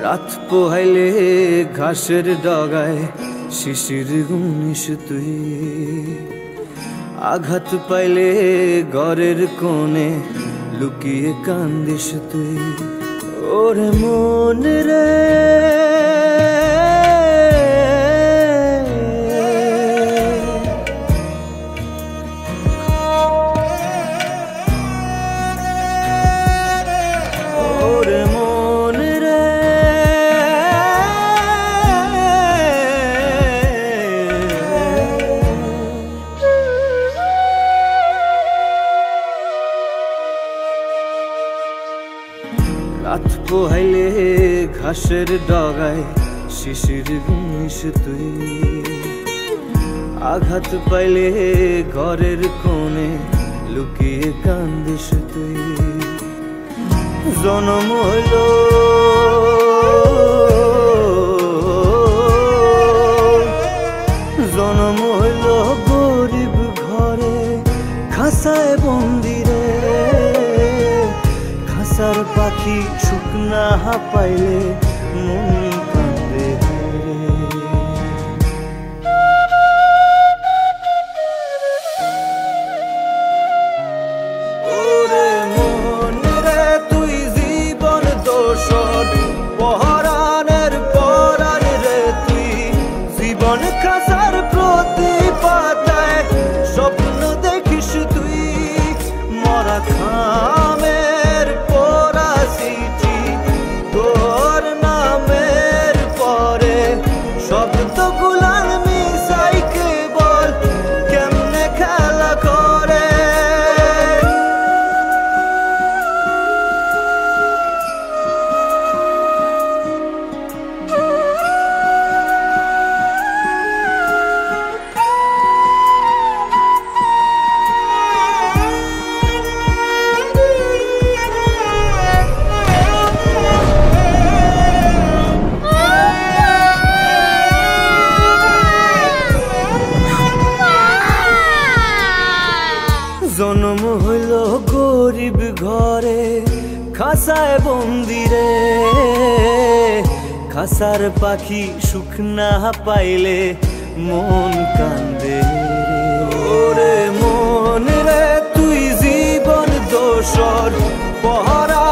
রাত পোহাইলে ঘাসের ডগায় শিশির গুনিস তুই, আঘাত পাইলে ঘরের কোণে লুকিয়ে কান্দিস তুই। ওরে মন রে রাত পোহাইলে ঘাসের ডগায় শিশির গুনিস তুই, আঘাত পাইলে ঘরের কোণে লুকিয়ে কান্দিস তুই। জনম হইল জনম হইল গরিব ঘরে, খাসায় বন্দিরে খাসার পাখি সুখ না পাইলে মন কান্দে। ওরে মন রে তুই জীবন দোষর পহরানের পরাণ রে, তুই জীবন খাসার প্রতি পাতায় স্বপ্ন দেখিস তুই। মরা খামের পরা সিটি তোর নামের পরে শব্দগুলার মিশাই কেবল কেমনে খেলা করে। জন্ম হইল গরিব ঘরে, খাসায় বন্দিরে খাসার পাখি সুখ না পাইলে মন কান্দে। ওরে মন রে তুই জীবন দোষর পহরা